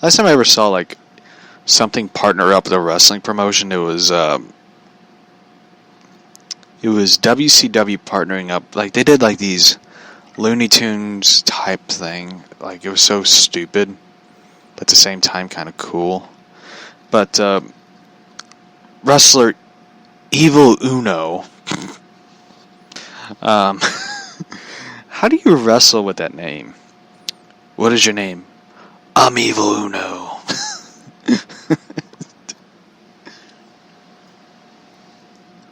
Last time I ever saw like something partner up with a wrestling promotion, it was WCW partnering up. Like they did like these Looney Tunes type thing. Like it was so stupid, but at the same time kind of cool. But wrestler Evil Uno. How do you wrestle with that name? What is your name? I'm Evil Uno.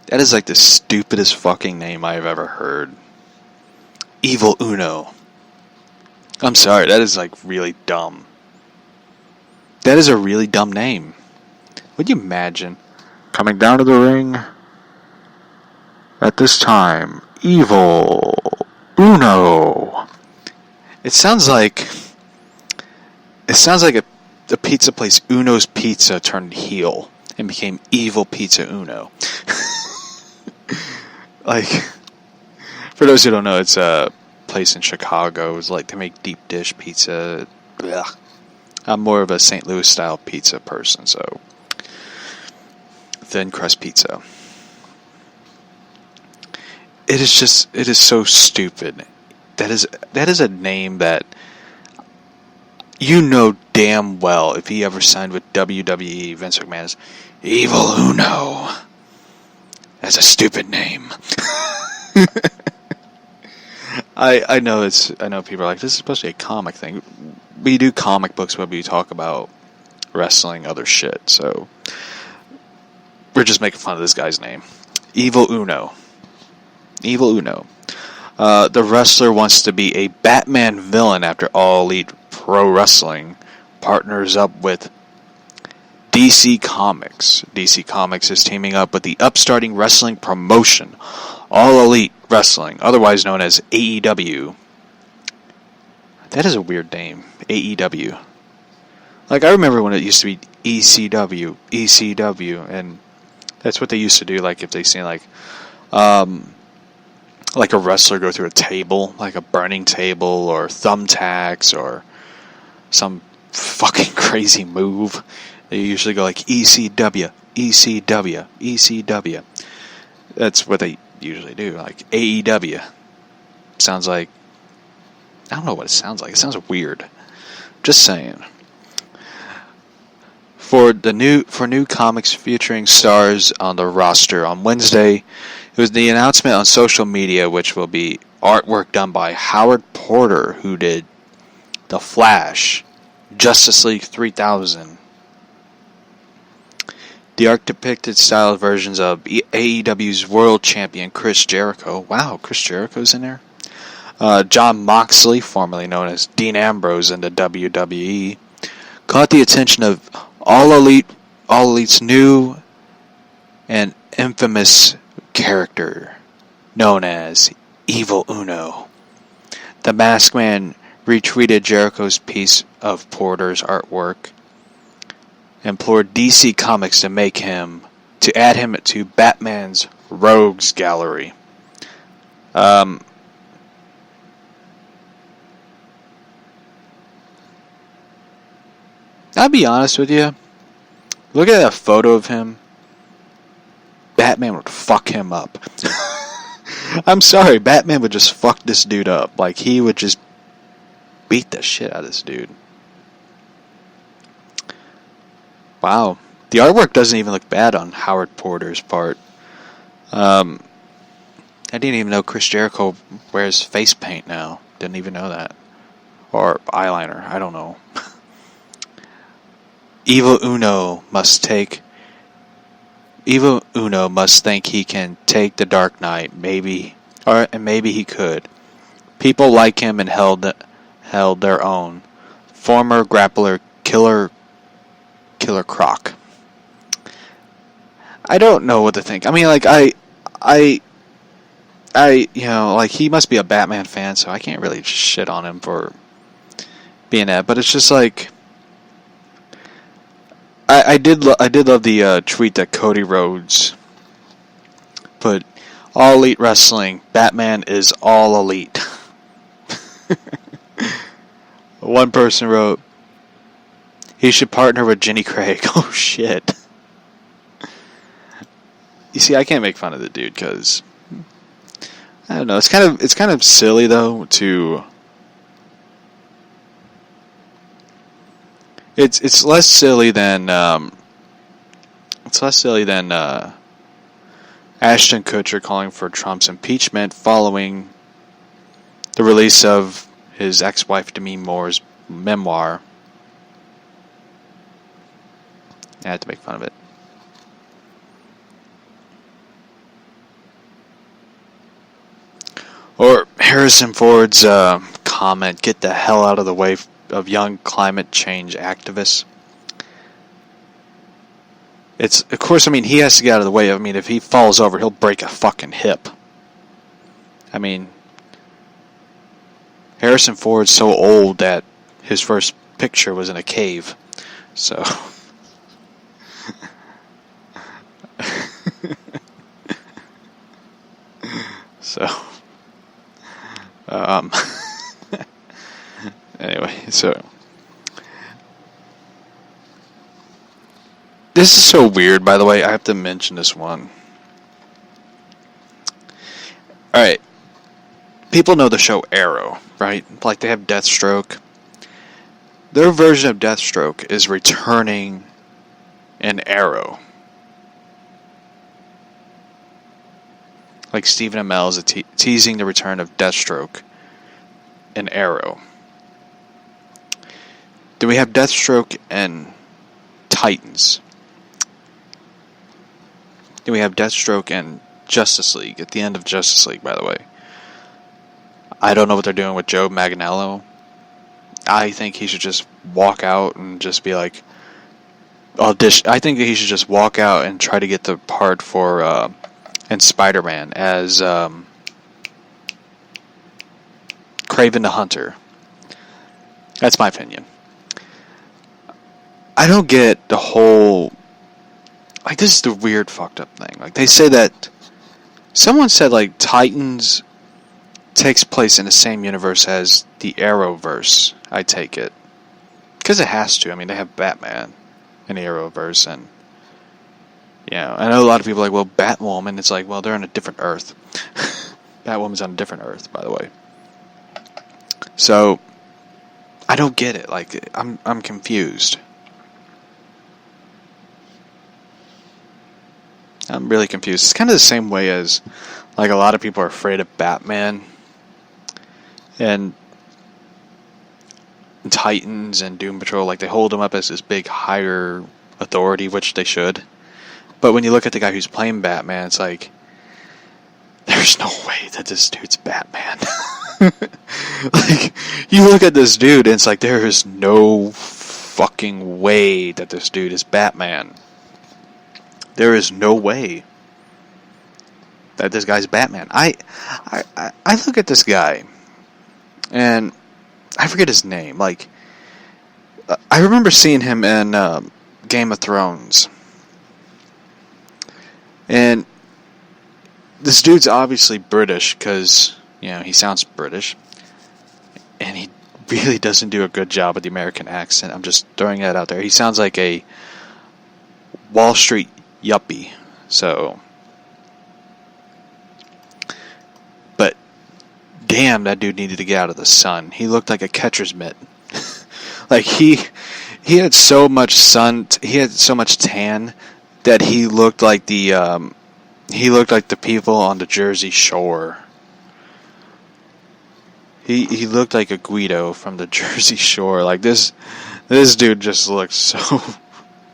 That is like the stupidest fucking name I've ever heard. Evil Uno. I'm sorry, that is like really dumb. That is a really dumb name. Would you imagine coming down to the ring at this time, Evil Uno? It sounds like a pizza place, Uno's Pizza, turned heel and became Evil Pizza Uno. Like, for those who don't know, it's a place in Chicago. It's like they make deep dish pizza. Blech. I'm more of a St. Louis style pizza person, so thin crust pizza. It is so stupid. That is a name that you know damn well if he ever signed with WWE, Vince McMahon is Evil Uno. That's a stupid name. I know people are like, this is supposed to be a comic thing. We do comic books when we talk about wrestling, other shit, so we're just making fun of this guy's name. Evil Uno. Evil Uno. The wrestler wants to be a Batman villain after All Elite Pro Wrestling partners up with DC Comics. DC Comics is teaming up with the upstarting wrestling promotion, All Elite Wrestling, otherwise known as AEW. That is a weird name, AEW. Like, I remember when it used to be ECW, and that's what they used to do, like, if they seen, like a wrestler go through a table, like a burning table, or thumbtacks, or some fucking crazy move. They usually go like ECW, ECW, ECW. That's what they usually do, like AEW. Sounds like, I don't know what it sounds like. It sounds weird. Just saying. For new comics featuring stars on the roster on Wednesday, it was the announcement on social media, which will be artwork done by Howard Porter, who did The Flash, Justice League 3000. The art depicted styled versions of AEW's world champion Chris Jericho. Wow, Chris Jericho's in there. Jon Moxley, formerly known as Dean Ambrose in the WWE, caught the attention of All Elite's new and infamous character known as Evil Uno. The Masked Man retweeted Jericho's piece of Porter's artwork, implored DC Comics to add him to Batman's Rogues Gallery. I'll be honest with you. Look at that photo of him. Batman would fuck him up. I'm sorry, Batman would just fuck this dude up. Like, he would just beat the shit out of this dude. Wow. The artwork doesn't even look bad on Howard Porter's part. I didn't even know Chris Jericho wears face paint now. Didn't even know that. Or eyeliner. I don't know. Evil Uno must think he can take the Dark Knight. Maybe he could. People like him and held their own. Former grappler Killer Croc. I don't know what to think. I mean, like, like, he must be a Batman fan, so I can't really shit on him for being that. But it's just like, I did love the tweet that Cody Rhodes put. All Elite Wrestling, Batman is all elite. One person wrote, He should partner with Jenny Craig. Oh shit. You see, I can't make fun of the dude because I don't know. It's kind of silly though to. It's less silly than Ashton Kutcher calling for Trump's impeachment following the release of his ex-wife Demi Moore's memoir. I had to make fun of it. Or Harrison Ford's comment, "Get the hell out of the way of young climate change activists." It's, of course, I mean, he has to get out of the way. I mean, if he falls over, he'll break a fucking hip. I mean, Harrison Ford's so old that his first picture was in a cave. So. So. Anyway, so. This is so weird, by the way. I have to mention this one. Alright. People know the show Arrow, right? Like, they have Deathstroke. Their version of Deathstroke is returning an Arrow. Like, Stephen Amell is teasing the return of Deathstroke and Arrow. Then we have Deathstroke and Titans. Then we have Deathstroke and Justice League. At the end of Justice League, by the way. I don't know what they're doing with Joe Manganiello. I think he should just walk out and just be like, audition. I think that he should just walk out and try to get the part for in Spider-Man as Kraven the Hunter. That's my opinion. I don't get the whole. Like, this is the weird fucked up thing. Like, they say that. Someone said, like, Titans takes place in the same universe as the Arrowverse, I take it. Because it has to. I mean, they have Batman in the Arrowverse, and, you know, I know a lot of people are like, well, Batwoman, it's like, well, they're on a different Earth. Batwoman's on a different Earth, by the way. So, I don't get it. Like, I'm confused. I'm really confused. It's kind of the same way as, like, a lot of people are afraid of Batman and Titans and Doom Patrol. Like, they hold him up as this big higher authority, which they should. But when you look at the guy who's playing Batman, it's like, there's no way that this dude's Batman. Like, you look at this dude and it's like, there is no fucking way that this dude is Batman. There is no way that this guy's Batman. I look at this guy, and I forget his name. Like, I remember seeing him in Game of Thrones, and this dude's obviously British because, you know, he sounds British, and he really doesn't do a good job with the American accent. I'm just throwing that out there. He sounds like a Wall Street yuppie. So, but damn, that dude needed to get out of the sun. He looked like a catcher's mitt. Like, he had so much sun, he had so much tan that he looked like the people on the Jersey Shore. He looked like a Guido from the Jersey Shore. Like, this dude just looked so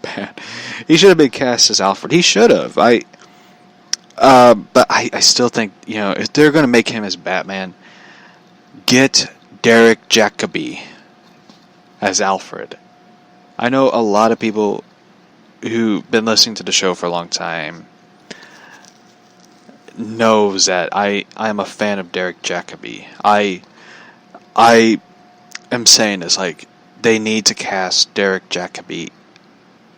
bad. He should have been cast as Alfred. He should have. But I still think, you know, if they're going to make him as Batman, get Derek Jacobi as Alfred. I know a lot of people who've been listening to the show for a long time knows that I am a fan of Derek Jacobi. I am saying this, like, they need to cast Derek Jacobi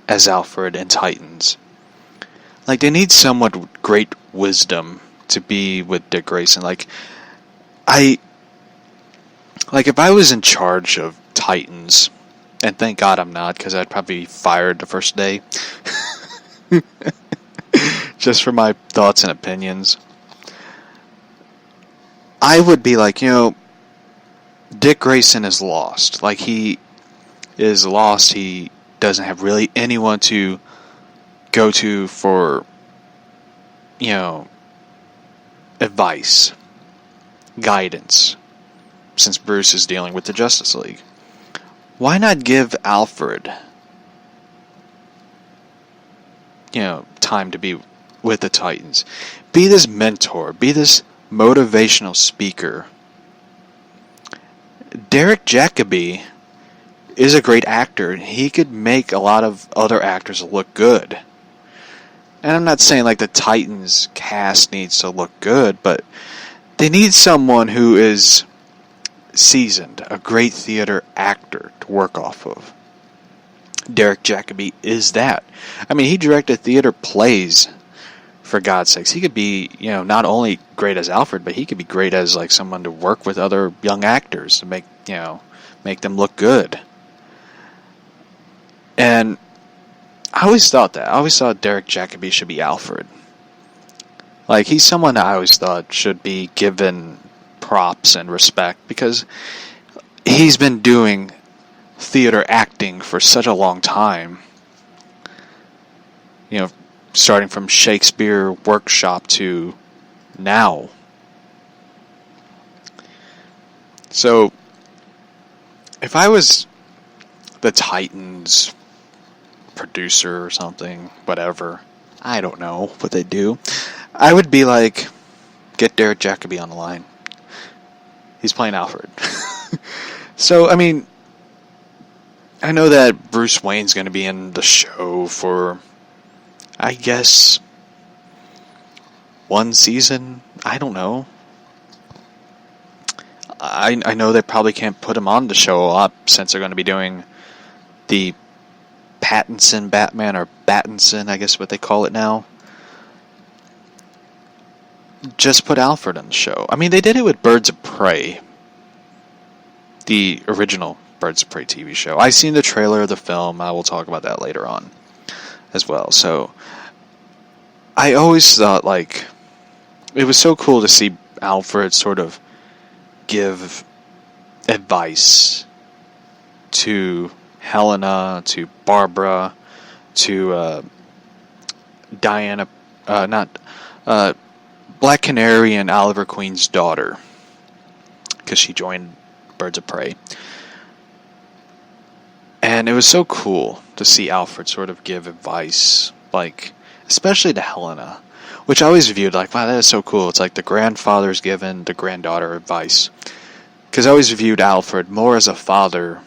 as Alfred in Titans. Like, they need someone with great wisdom to be with Dick Grayson. Like, if I was in charge of Titans, and thank God I'm not, because I'd probably be fired the first day. Just for my thoughts and opinions. I would be like, Dick Grayson is lost. Like, he is lost. He doesn't have really anyone to go to for, advice, guidance, since Bruce is dealing with the Justice League. Why not give Alfred, time to be with the Titans? Be this mentor, be this motivational speaker. Derek Jacobi is a great actor. He could make a lot of other actors look good. And I'm not saying like the Titans cast needs to look good, but they need someone who is seasoned, a great theater actor to work off of. Derek Jacobi is that. I mean, he directed theater plays, for God's sakes. He could be, not only great as Alfred, but he could be great as like someone to work with other young actors to make them look good. And I always thought that. I always thought Derek Jacobi should be Alfred. Like, he's someone that I always thought should be given props and respect, because he's been doing theater acting for such a long time. Starting from Shakespeare Workshop to now. So, if I was the Titans producer or something, whatever, I don't know what they do, I would be like, get Derek Jacobi on the line. He's playing Alfred. So, I mean, I know that Bruce Wayne's going to be in the show for, I guess, one season? I don't know. I know they probably can't put him on the show a lot, since they're going to be doing the Pattinson Batman, or Battinson, I guess what they call it now. Just put Alfred on the show. I mean, they did it with Birds of Prey. The original Birds of Prey TV show. I seen the trailer of the film. I will talk about that later on as well. So, I always thought, like, it was so cool to see Alfred sort of give advice to Helena, to Barbara, to Diana, Black Canary and Oliver Queen's daughter, because she joined Birds of Prey. And it was so cool to see Alfred sort of give advice, like, especially to Helena, which I always viewed like, wow, that is so cool. It's like the grandfather's giving the granddaughter advice. Because I always viewed Alfred more as a father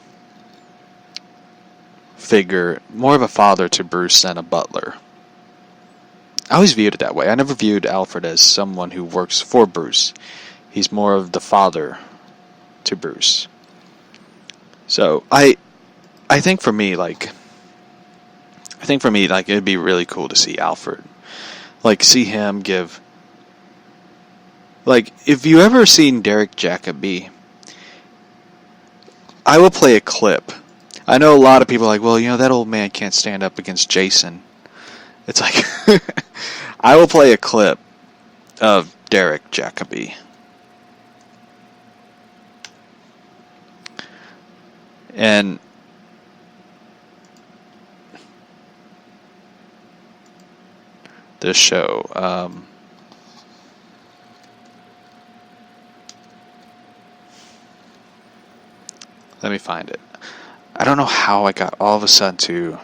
figure, more of a father to Bruce than a butler. I always viewed it that way. I never viewed Alfred as someone who works for Bruce. He's more of the father to Bruce. So, I think for me, it'd be really cool to see Alfred. Like, see him give... Like, if you ever seen Derek Jacobi, I will play a clip. I know a lot of people are like, well, that old man can't stand up against Jason. It's like... I will play a clip of Derek Jacobi. And... this show. Let me find it. I don't know how I got all of a sudden to...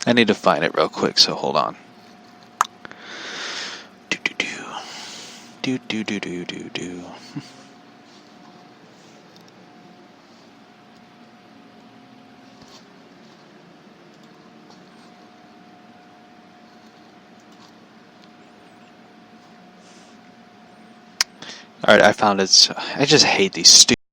I need to find it real quick, so hold on. Do. Alright, I found it's. I just hate these stupid